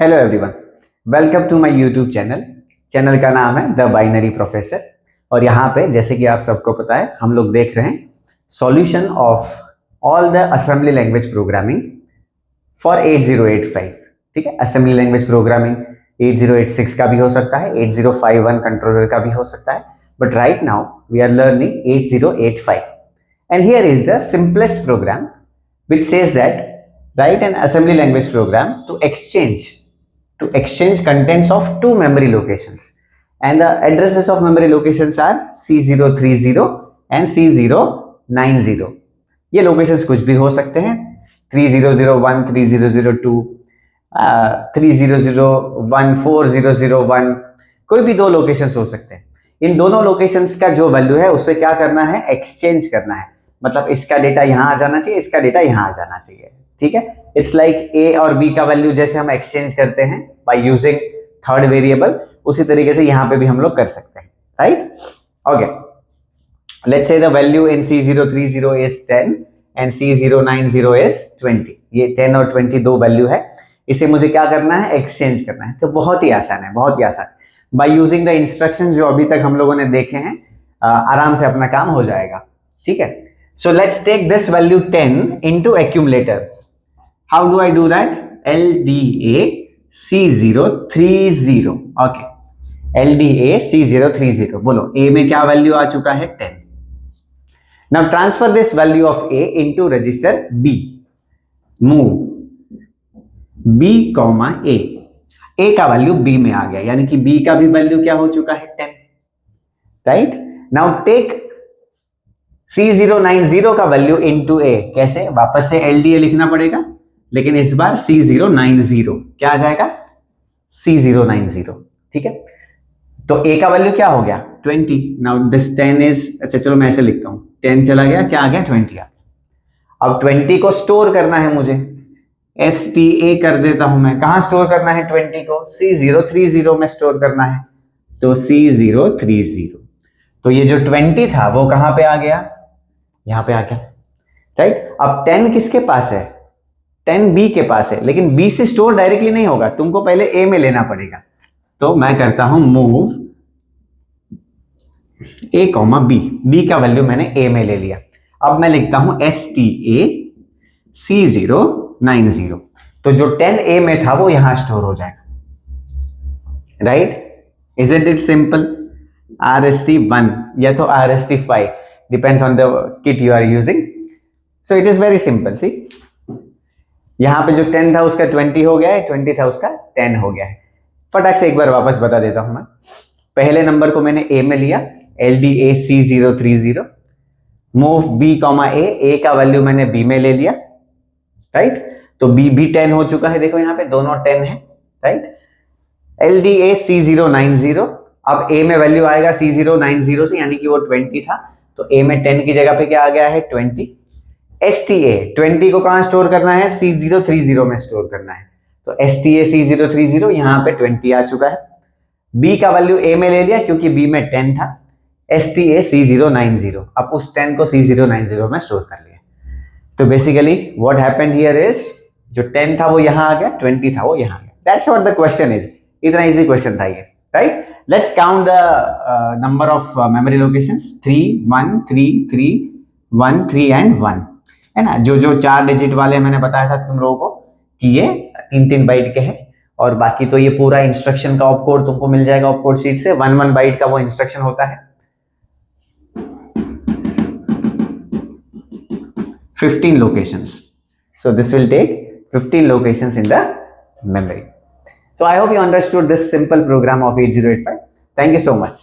Hello everyone, welcome to my YouTube channel का नाम है द बाइनरी प्रोफेसर। और यहाँ पे जैसे कि आप सबको पता है हम लोग देख रहे हैं solution of all the assembly language programming for 8085। ठीक है, असेंबली लैंग्वेज प्रोग्रामिंग 8086 का भी हो सकता है, 8051 कंट्रोलर का भी हो सकता है, but right now we are learning 8085 and here is the simplest program which says that write an assembly language program to exchange contents of two memory locations, and the addresses of memory locations are C030 and C090। ये locations कुछ भी हो सकते हैं, 3001, 3002, 3001, 4001, कोई भी दो locations हो सकते हैं। इन दोनों लोकेशंस का जो वैल्यू है उसे क्या करना है, एक्सचेंज करना है। मतलब इसका डेटा यहां आ जाना चाहिए, इसका डेटा यहां आ जाना चाहिए। ठीक है, इट्स लाइक ए और बी का वैल्यू जैसे हम एक्सचेंज करते हैं बाय यूजिंग थर्ड वेरिएबल, उसी तरीके से यहां पे भी हम लोग कर सकते हैं। Right, okay, let's say the value in C030 is 10 and C090 is 20। ये 10 और 20 दो वैल्यू है, इसे मुझे क्या करना है, एक्सचेंज करना है। तो बहुत ही आसान है, बहुत ही आसान। बाय यूजिंग द इंस्ट्रक्शंस जो अभी तक हम लोगों ने देखे हैं, आराम से अपना काम हो जाएगा। ठीक है, so let's take this value 10 into accumulator. How do I do that? LDA C030. Okay, LDA C030। बोलो A में क्या वैल्यू आ चुका है, 10। Now transfer this value of A into register B. Move B, A। A का value B में आ गया, यानी कि B का भी वैल्यू क्या हो चुका है, 10। Right? Now take C090 का वैल्यू इनटू A। कैसे, वापस से LDA लिखना पड़ेगा, लेकिन इस बार C090 क्या आ जाएगा, C090। ठीक है, तो A का वैल्यू क्या हो गया, 20। नाउ दिस 10 इज, अच्छा चलो मैं ऐसे लिखता हूं, 10 चला गया, क्या आ गया, 20 आ गया। अब 20 को स्टोर करना है मुझे, STA कर देता हूं मैं। कहां स्टोर करना है 20 को, C030 में स्टोर करना है, तो C030। तो ये जो 20 था वो कहां पे आ गया, यहां पे आ गया। राइट, अब 10 किसके पास है, 10 B के पास है, लेकिन B से स्टोर डायरेक्टली नहीं होगा, तुमको पहले A में लेना पड़ेगा। तो मैं करता हूं मूव A, B। B का वैल्यू मैंने A में ले लिया। अब मैं लिखता हूं STA C090। तो जो 10 A में था वो यहां स्टोर हो जाएगा। Right, isn't it simple? RST1 या तो RST5, depends on the kit you are using. So it is very simple. See, यहां पे जो 10 था उसका 20 हो गया है, 20 था उसका 10 हो गया है। फटाक से एक बार वापस बता देता हूं मैं। पहले नंबर को मैंने A में लिया, LDA C030। Move B, A का वैल्यू मैंने B में ले लिया। राइट, तो B भी 10 हो चुका है, देखो यहाँ पे दोनों 10 है। Right, LDA C090। अब A में वैल्यू आएगा C090 से, यानी कि वो 20 था, तो A में 10 की जगह पे क्या आ गया है, 20। STA 20 को कहां स्टोर करना है, C030 में स्टोर करना है, तो STA C030 यहां पे 20 आ चुका है। B का वैल्यू A में ले लिया क्योंकि B में 10 था, STA C090। अब उस 10 को C090 में स्टोर कर लिया। तो basically what happened here is, जो 10 था वो यहां आ गया, 20 था वो यहां आ गया। That's what the question is. इतना इजी क्वेश्चन था ये। Right? Let's count the number of memory locations, 3, 1, 3, 3, 1, 3 and 1। है ना, जो जो 4 डिजिट वाले मैंने बताया था तुम लोगों को कि ये 3-3 बाइट के हैं, और बाकी तो ये पूरा इंस्ट्रक्शन का ऑपकोड तुमको मिल जाएगा ऑपकोड शीट से। 1 बाइट का वो इंस्ट्रक्शन होता है। 15 locations. So this will take 15 locations in the memory. So I hope you understood this simple program of 8085. Thank you so much.